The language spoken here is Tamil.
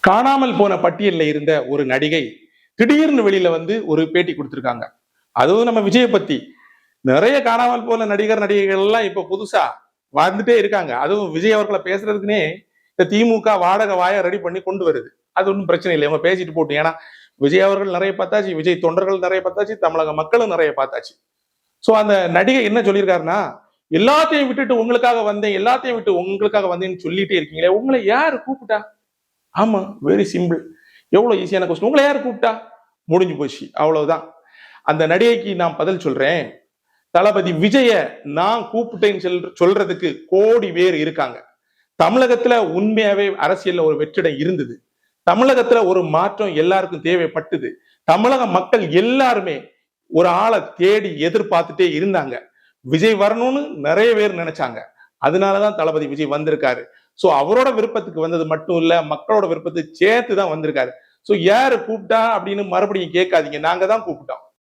காணாமல் போன பட்டியலில் இருந்த ஒரு நடிகை திடீர்னு வெளியில வந்து ஒரு பேட்டி கொடுத்திருக்காங்க. அதுவும் நம்ம விஜய பத்தி. நிறைய காணாமல் போன நடிகைகள் எல்லாம் இப்ப புதுசா வந்துட்டே இருக்காங்க. அதுவும் விஜய் அவர்களை பேசுறதுக்குன்னே இந்த திமுக வாடகை வாய ரெடி பண்ணி கொண்டு வருது. அது ஒன்றும் பிரச்சனை இல்லை, இவங்க பேசிட்டு போட்டு. ஏன்னா விஜய் அவர்கள் நிறைய பார்த்தாச்சு, விஜய் தொண்டர்கள் நிறைய பார்த்தாச்சு, தமிழக மக்களும் நிறைய பார்த்தாச்சு. சோ அந்த நடிகை என்ன சொல்லியிருக்காருன்னா, எல்லாத்தையும் விட்டுட்டு உங்களுக்காக வந்தேன், எல்லாத்தையும் விட்டு உங்களுக்காக வந்தேன்னு சொல்லிட்டே இருக்கீங்களே, உங்களை யாரு கூப்பிட்டா? ஆமா, வெரி சிம்பிள். எவ்வளவு ஈஸியான கொஸ்டின். உங்களை யாரு கூப்பிட்டா? முடிஞ்சு போச்சு, அவ்வளவுதான். அந்த நடிகைக்கு நான் பதில் சொல்றேன். தளபதி விஜய நான் கூப்பிட்டேன்னு சொல்றதுக்கு கோடி பேர் இருக்காங்க. தமிழகத்துல உண்மையாவே அரசியல்ல ஒரு வெற்றிடம் இருந்தது. தமிழகத்துல ஒரு மாற்றம் எல்லாருக்கும் தேவைப்பட்டது. தமிழக மக்கள் எல்லாருமே ஒரு ஆளை தேடி எதிர்பார்த்துட்டே இருந்தாங்க. விஜய் வரணும்னு நிறைய பேர் நினைச்சாங்க. அதனாலதான் தளபதி விஜய் வந்திருக்காரு. சோ அவரோட விருப்பத்துக்கு வந்தது மட்டும் இல்ல, மக்களோட விருப்பத்துக்கு சேர்த்துதான் வந்திருக்காரு. சோ யாரு கூப்பிட்டா அப்படின்னு மறுபடியும் கேட்காதீங்க, நாங்க தான் கூப்பிட்டோம்.